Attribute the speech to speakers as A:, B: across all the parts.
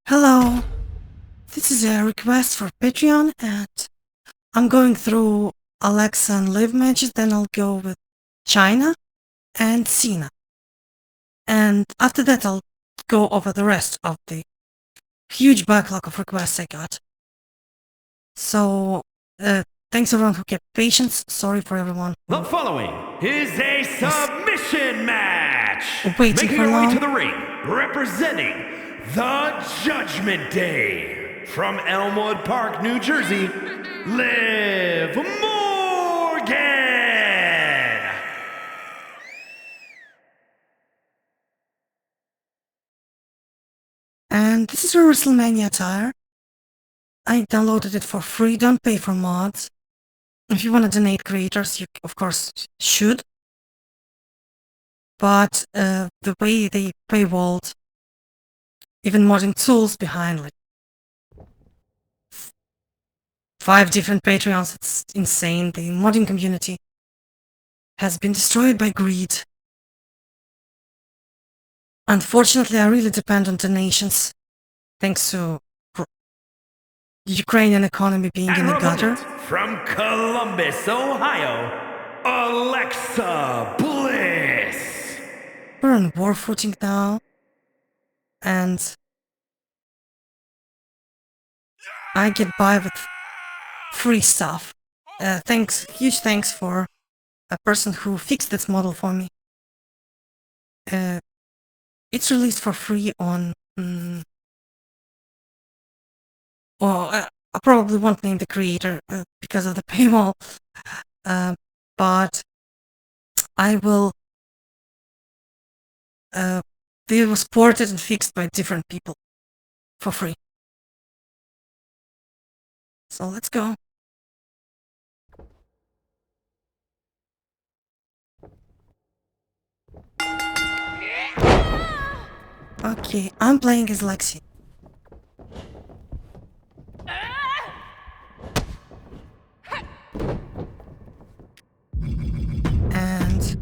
A: Hello, this is a request for Patreon and I'm going through Alexa and Liv matches, then I'll go with China and Cena. And after that I'll go over the rest of the huge backlog of requests I got. So, thanks everyone who kept patience, sorry for everyone.
B: The following is a submission match!
A: Waiting
B: Making
A: for
B: her way
A: long.
B: to the ring, representing the Judgment Day, from Elmwood Park, New Jersey, Liv Morgan!
A: And this is her WrestleMania attire. I downloaded it for free, don't pay for mods. If you want to donate creators, you of course should. But the way they paywalled, even modding tools behind, like 5 different Patreons, it's insane. The modding community has been destroyed by greed. Unfortunately, I really depend on donations, thanks to the Ukrainian economy being in the gutter.
B: From Columbus, Ohio, Alexa Bliss!
A: We're on war footing now, and I get by with free stuff. Huge thanks for a person who fixed this model for me. It's released for free on... I probably won't name the creator because of the paywall, but I will... it was ported and fixed by different people for free. So let's go. Okay, I'm playing as Lexi. And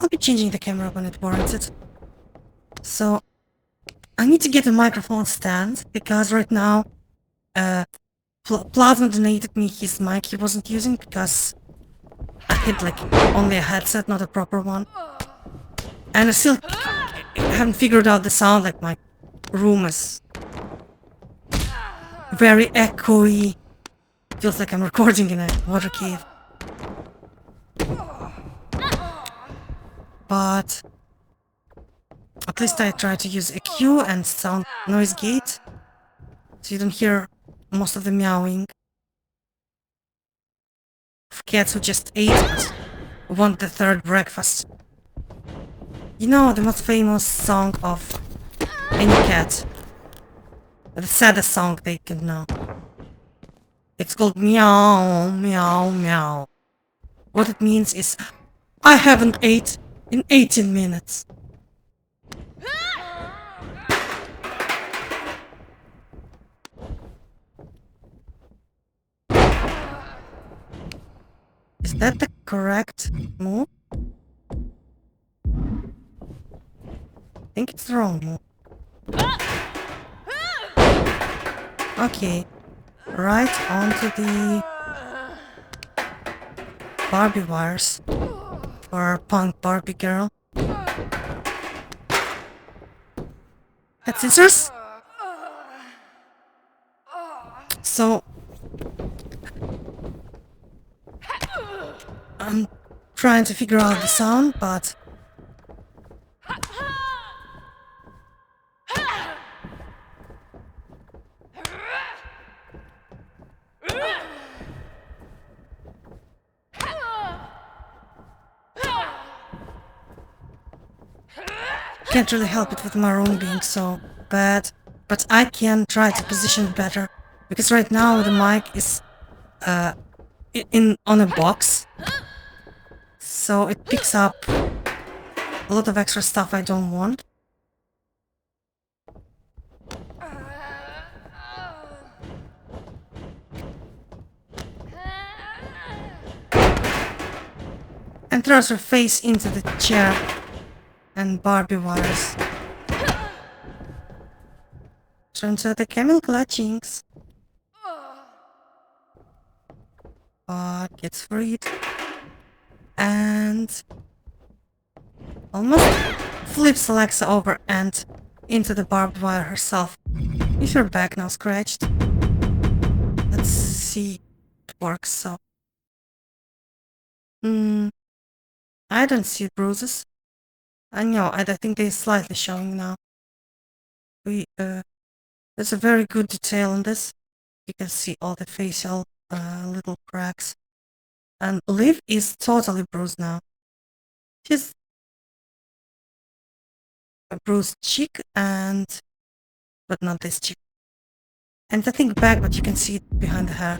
A: I'll be changing the camera when it warrants it. So I need to get a microphone stand because right now Plasma donated me his mic he wasn't using because I had like only a headset, not a proper one. And I still haven't figured out the sound, like my room is very echoey. Feels like I'm recording in a water cave. But at least I try to use EQ and sound noise gate, so you don't hear most of the meowing of cats who just ate but want the third breakfast. You know, the most famous song of any cat. The saddest song they can know. It's called meow, meow, meow. What it means is, I haven't ate in 18 minutes. Is that the correct move? I think it's the wrong move. Okay. Right onto the Barbie wires for our punk Barbie girl. Head scissors? So I'm trying to figure out the sound, but can't really help it with my room being so bad. But I can try to position it better, because right now the mic is on a box, so it picks up a lot of extra stuff I don't want. And throws her face into the chair and Barbie wires. Turns out the camel clutchings. But gets freed. And almost flips Alexa over and into the barbed wire herself. Is her back now scratched? Let's see if it works, so. I don't see bruises. I know, I think they're slightly showing now. There's a very good detail in this. You can see all the facial little cracks. And Liv is totally bruised now. She's a bruised cheek but not this cheek. And I think back, but you can see it behind the hair.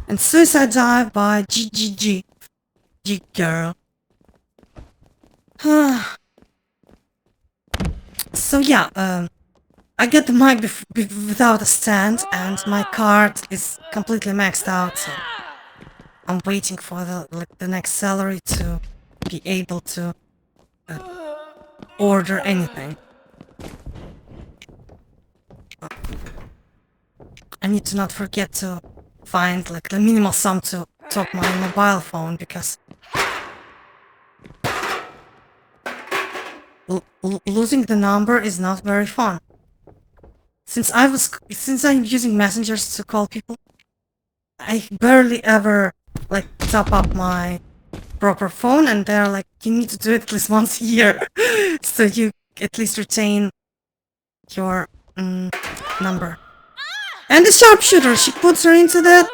A: And suicide dive by GGG. G girl. So yeah, I get the mic without a stand, and my card is completely maxed out, so I'm waiting for the next salary to be able to order anything. I need to not forget to find the minimal sum to top my mobile phone, because losing the number is not very fun. Since I'm using messengers to call people, I barely ever top up my proper phone, and they're like, you need to do it at least once a year, so you at least retain your number. And the sharpshooter, she puts her into that.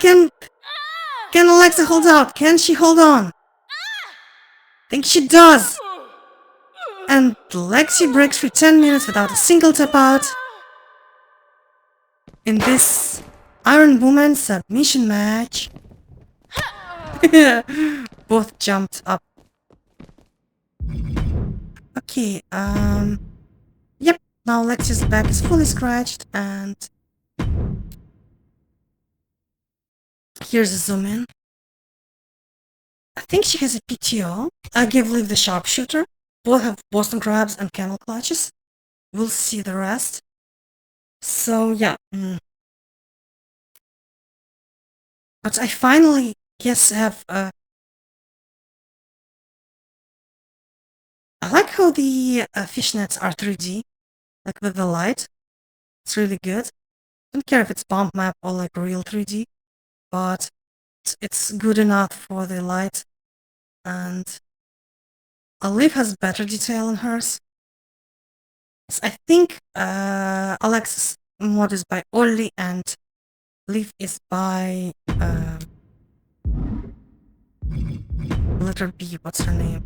A: Can Alexa hold out? Can she hold on? I think she does. And Lexi breaks for 10 minutes without a single tap out in this Iron Woman submission match. Both jumped up. Okay, yep, now Lexi's back is fully scratched, and here's a zoom in. I think she has a PTO. I give Liv the sharpshooter. Both have Boston crabs and camel clutches. We'll see the rest. So yeah. But I finally have I like how the fishnets are 3D, with the light. It's really good. Don't care if it's bump map or real 3D, but it's good enough for the light. And Liv has better detail in hers. So I think Alexa's mod is by Ollie and Liv is by letter B. What's her name?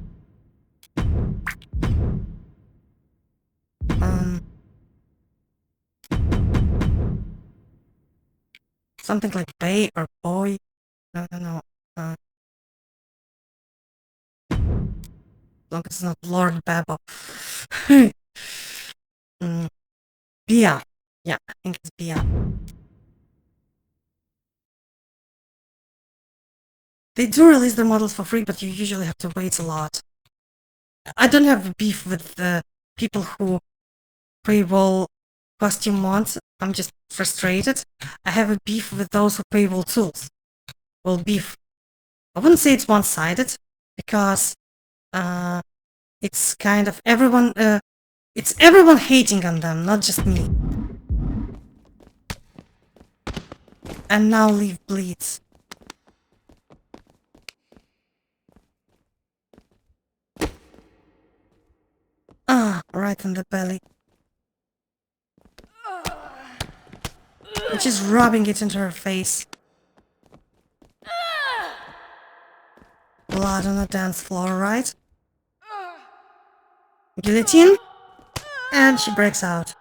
A: Something like Bay or Boy. No. As long as it's not Lord Babo. Bia. Yeah, I think it's Bia. They do release the models for free, but you usually have to wait a lot. I don't have beef with the people who paywall costume mods. I'm just frustrated. I have a beef with those who paywall tools. Well, beef. I wouldn't say it's one-sided, because it's kind of everyone. It's everyone hating on them, not just me. And now Liv bleeds. Right in the belly. And she's rubbing it into her face. Blood on the dance floor, right? Guillotine? And she breaks out.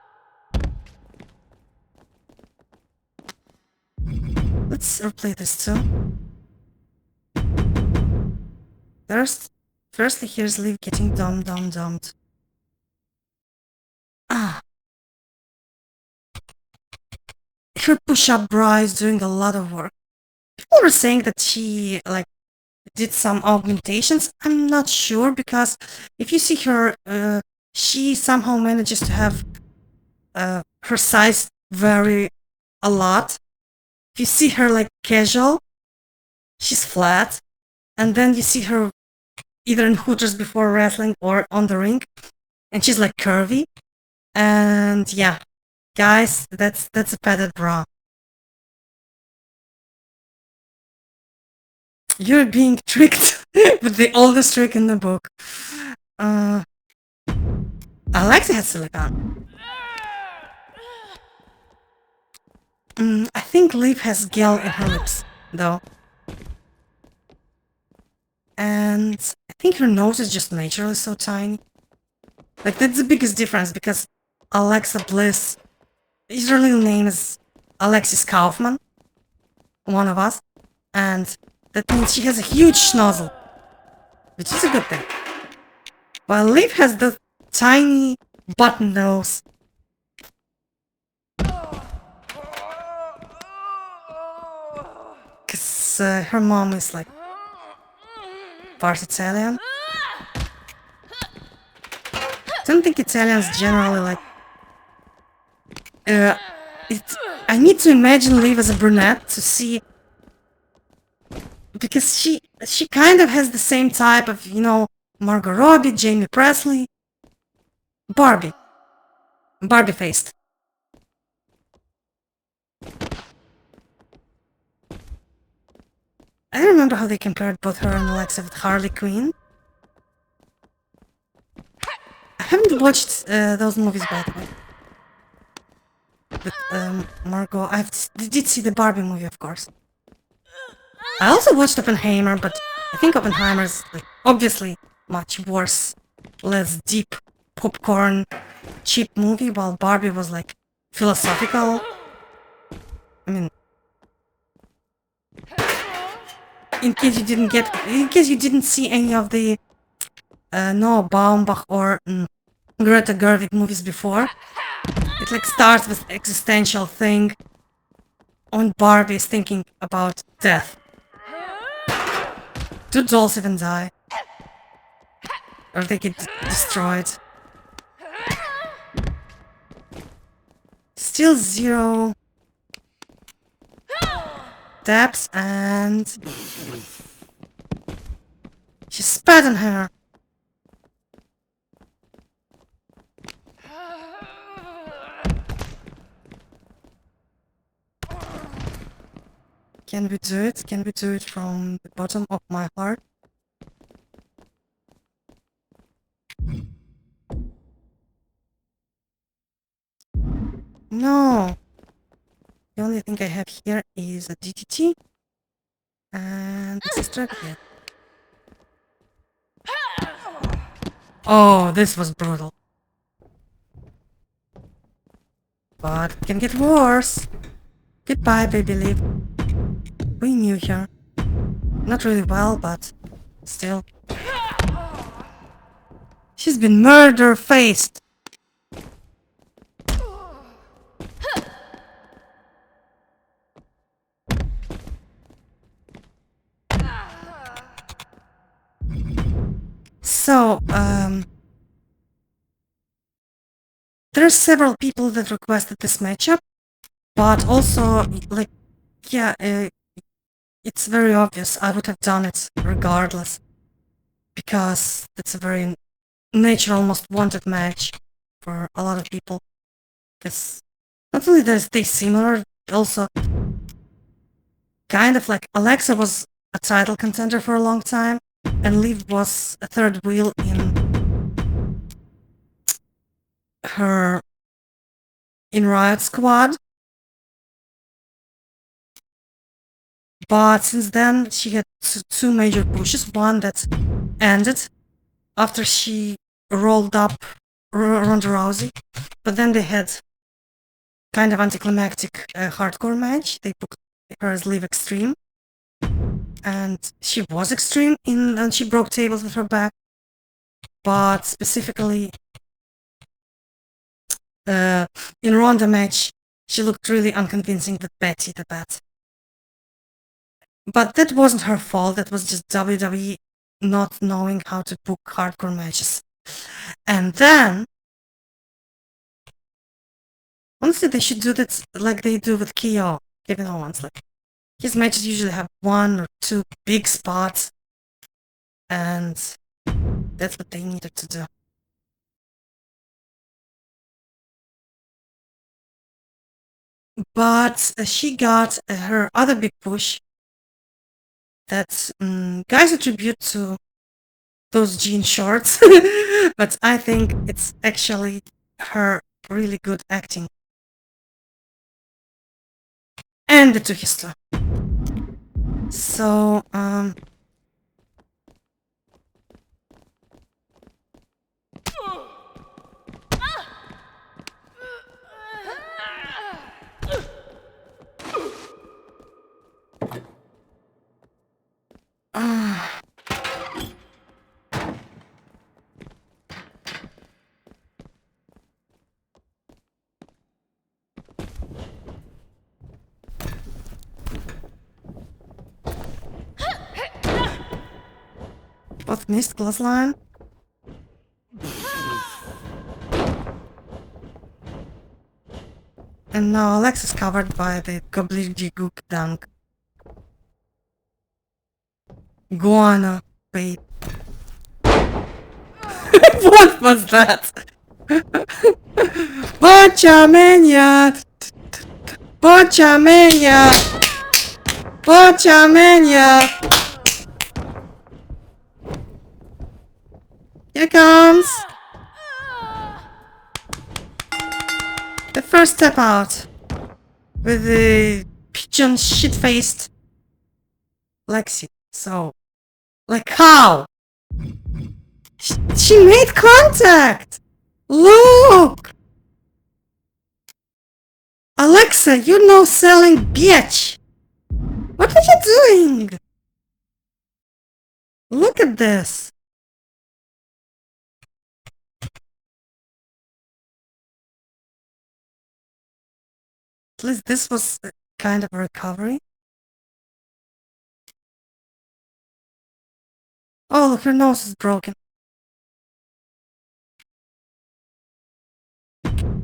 A: Let's replay this too. Firstly, here's Liv getting dumped. Her push-up bra is doing a lot of work. People were saying that she did some augmentations. I'm not sure, because if you see her, she somehow manages to have her size vary a lot. If you see her casual, she's flat, and then you see her either in Hooters before wrestling or on the ring, and she's curvy. And yeah, guys, that's a padded bra. You're being tricked with the oldest trick in the book. Alexa has silicone. I think Liv has gel in her lips, though. And I think her nose is just naturally so tiny. That's the biggest difference, because Alexa Bliss, his real name is Alexis Kaufman, one of us, and that means she has a huge schnozzle, which is a good thing. While Liv has the tiny button nose. Because her mom is part Italian. I don't think Italians generally I need to imagine Liv as a brunette to see, because she kind of has the same type of, Margot Robbie, Jamie Presley, Barbie faced. I don't remember how they compared both her and Alexa with Harley Quinn. I haven't watched those movies, by the way. But Margot, I did see the Barbie movie, of course. I also watched Oppenheimer, but I think Oppenheimer's obviously much worse, less deep, popcorn, cheap movie, while Barbie was philosophical. I mean, in case you didn't see any of the Noah Baumbach or Greta Gerwig movies before, it starts with existential thing, and Barbie is thinking about death. Do dolls even die? Or they get destroyed? Still 0 taps, and she spat on her. Can we do it? Can we do it from the bottom of my heart? No. The only thing I have here is a DDT and this is strategy. Oh, this was brutal. But it can get worse. Goodbye, baby Liv. We knew her. Not really well, but still. She's been murder-faced. So, there are several people that requested this matchup, but also, yeah, it's very obvious. I would have done it regardless, because it's a very natural, most wanted match for a lot of people. Because not only are they similar, also kind of Alexa was a title contender for a long time, and Liv was a third wheel in Riot Squad. But since then, she had two major pushes. One that ended after she rolled up Ronda Rousey, but then they had kind of anticlimactic hardcore match. They put her as Liv Extreme, and she was extreme and she broke tables with her back. but specifically in Ronda match, she looked really unconvincing with Betty the Bat. But that wasn't her fault, that was just WWE not knowing how to book hardcore matches. And then, honestly, they should do that like they do with Kevin Owens. Like, his matches usually have 1 or 2 big spots, and that's what they needed to do. But she got her other big push that guys attribute to those jean shorts, but I think it's actually her really good acting. And the two history. So, both missed clothesline. And now Alex is covered by the gobbledygook dunk. Guana, babe. What was that? Botchamania! Botchamania! Botchamania! Here comes the first step out with the pigeon shit-faced Lexi. So, like how? She made contact! Look! Alexa, you no-selling bitch! What are you doing? Look at this. At least this was kind of a recovery. Oh, look, her nose is broken.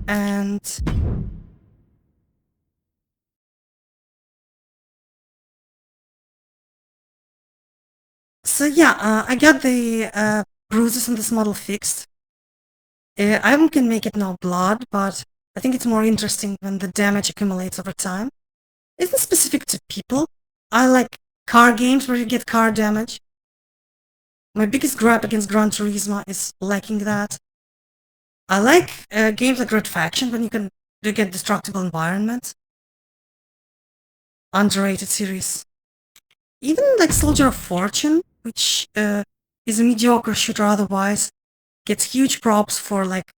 A: And so yeah, I got the bruises on this model fixed. I can make it no blood, but I think it's more interesting when the damage accumulates over time. Isn't specific to people. I like car games where you get car damage. My biggest gripe against Gran Turismo is lacking that. I like games like Red Faction when you get destructible environments. Underrated series. Even like Soldier of Fortune, which is a mediocre shooter otherwise, gets huge props for like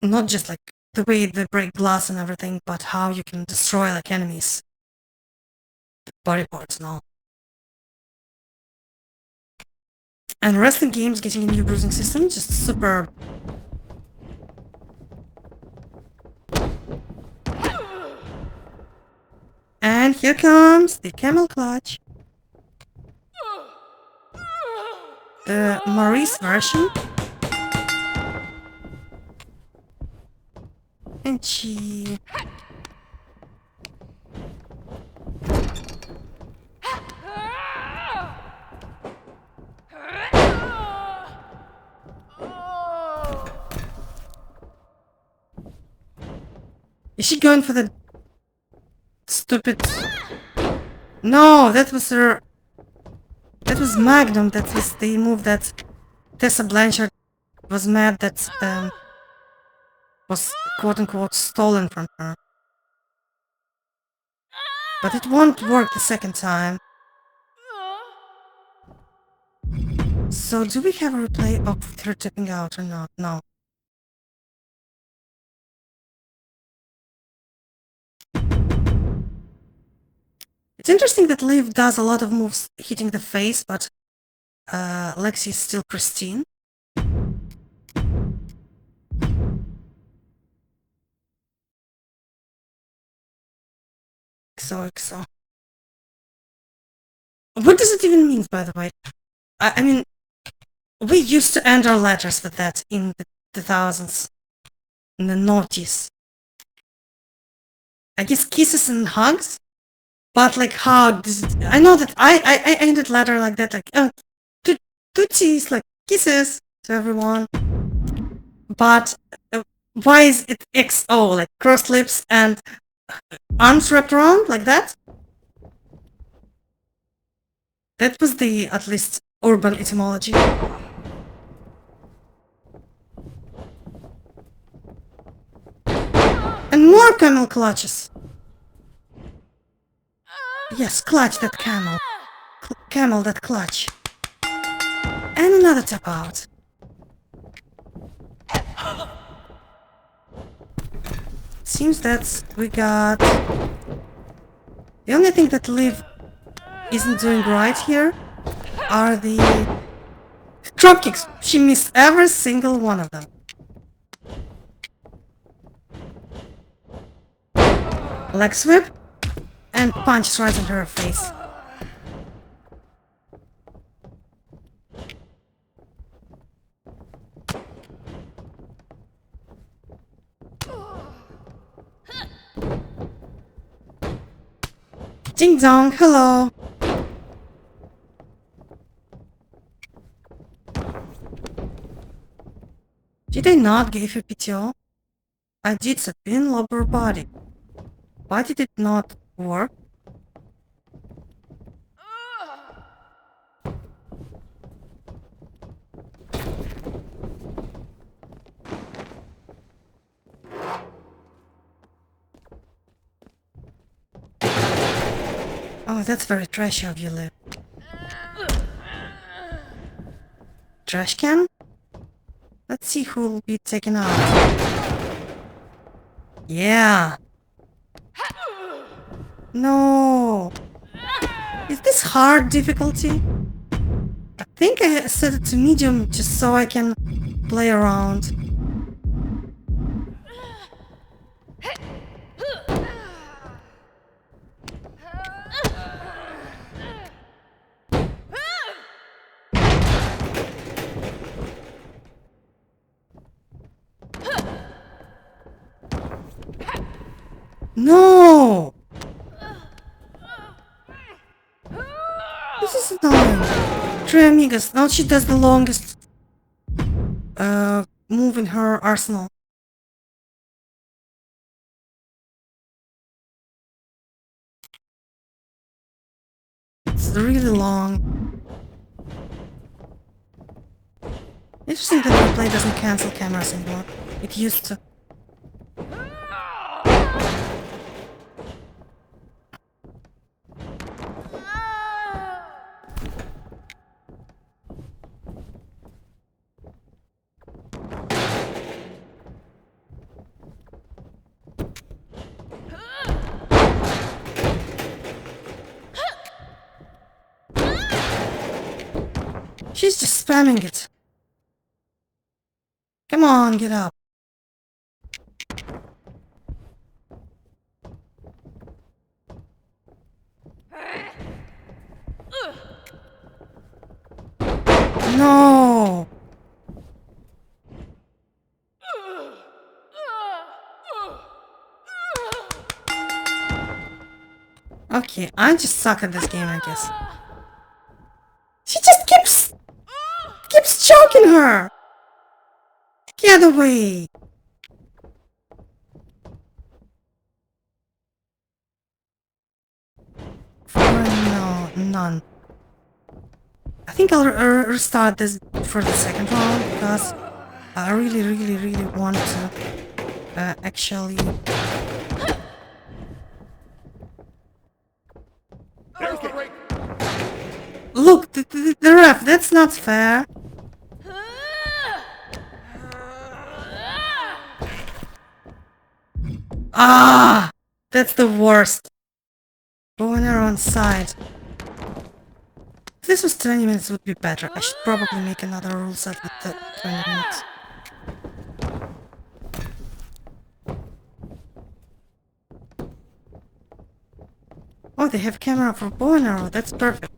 A: not just like the way they break glass and everything, but how you can destroy like enemies, body parts and all. And wrestling games getting a new bruising system, just superb. And here comes the camel clutch. The MyRISE version. And she... Is she going for the stupid... No, that was her... That was Magnum, that was the move that Tessa Blanchard was mad that was quote-unquote stolen from her. But it won't work the second time. So do we have a replay of her tipping out or not? No. It's interesting that Liv does a lot of moves hitting the face, but Lexi is still pristine. XOXO. What does it even mean, by the way? I mean, we used to end our letters with that in the 2000s. In the noughties. I guess kisses and hugs? But like hugs, I know that I ended letter like that, like, tootsies, like kisses to everyone. But why is it XO, like crossed lips and arms wrapped around like that? That was the, at least, urban etymology. And more camel clutches. Yes, clutch that camel. Camel that clutch. And another tap out. Seems that we got... The only thing that Liv isn't doing right here are the dropkicks. She missed every single one of them. Leg sweep and punches right in her face. Ding dong, hello. Did I not give you PTO? I did spin lower body. Why did it not work? Oh, that's very trashy of you, Liv. Trash can? Let's see who will be taken out. Yeah. No. Is this hard difficulty? I think I set it to medium just so I can play around. No! This is annoying. Three amigas. Now she does the longest move in her arsenal. It's really long. Interesting that the play doesn't cancel cameras anymore. It used to. She's just spamming it. Come on, get up. No. Okay, I just suck at this game, I guess. She just keeps choking her. Get away. No, none. I think I'll restart this for the second round because I really want to actually. Look, the ref, that's not fair. Ah, that's the worst. Going around side. If this was 20 minutes, it would be better. I should probably make another rule set with the 20 minutes. they have camera for bow and arrow. That's perfect.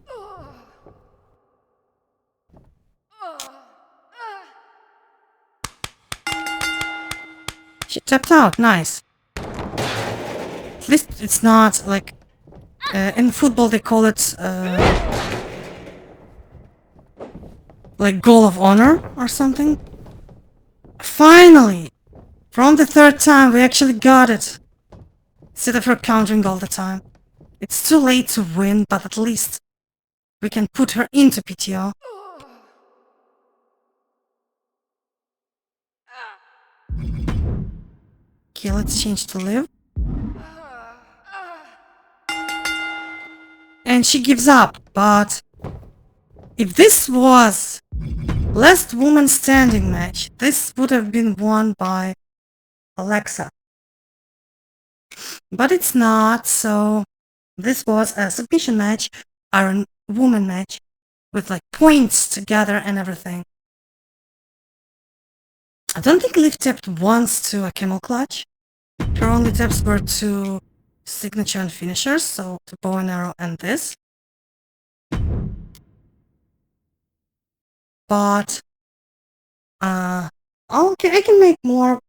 A: She tapped out. Nice. At least it's not like in football they call it like goal of honor or something. Finally! From the third time we actually got it. Instead of her countering all the time. It's too late to win, but at least we can put her into PTO. Okay, let's change to Liv. And she gives up, but if this was last woman standing match, this would have been won by Alexa. But it's not, so this was a submission match, Iron Woman match, with like points together and everything. I don't think Liv tapped once to a camel clutch. Her only taps were to signature and finishers, so to bow and arrow and this. But okay, I can make more.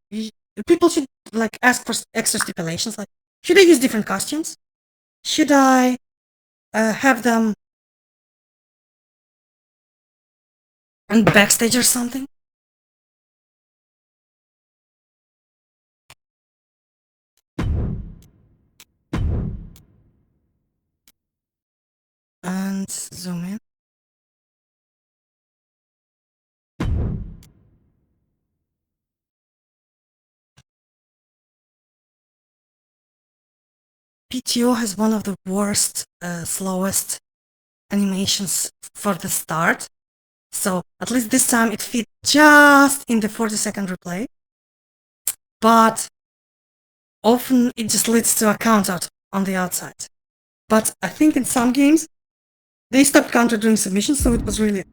A: People should like ask for extra stipulations, like should I use different costumes? Should I have them on backstage or something? And zoom in. PTO has one of the worst, slowest animations for the start. So at least this time it fit just in the 40-second replay. But often it just leads to a count out on the outside. But I think in some games they stopped counter during submission, so it was really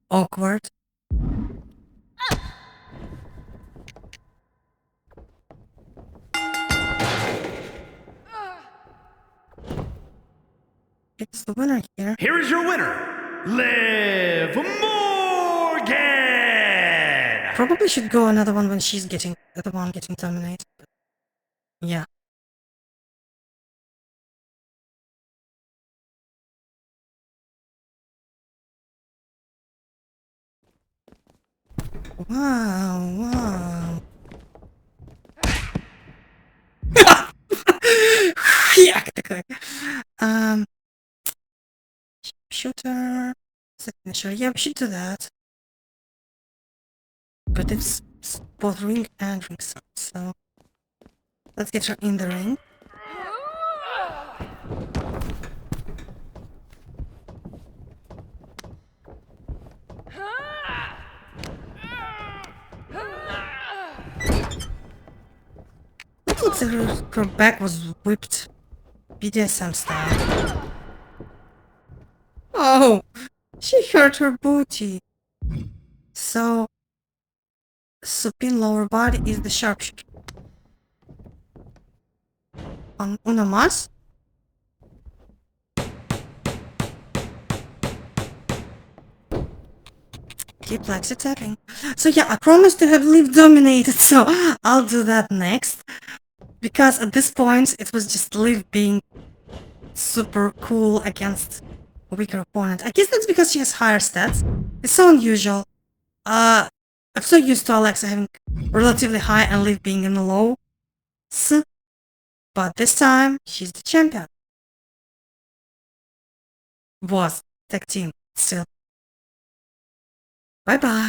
A: awkward. It's the winner here.
B: Here is your winner, Liv Morgan!
A: Probably should go another one when she's getting the one getting terminated. But yeah. Wow. Yeah. Shooter. Signature. Yeah, we should do that. But it's both ring and ring sound, so let's get her in the ring. It looks like her back was whipped BDSM style. Oh, she hurt her booty. So, supine lower body is the sharpshooter. On una más. Keep Lexi tapping. So yeah, I promised to have Liv dominated, so I'll do that next. Because at this point, it was just Liv being super cool against a weaker opponent. I guess that's because she has higher stats. It's so unusual. I'm so used to Alexa having relatively high and Liv being in the low. But this time, she's the champion. Was tag team still. Bye bye.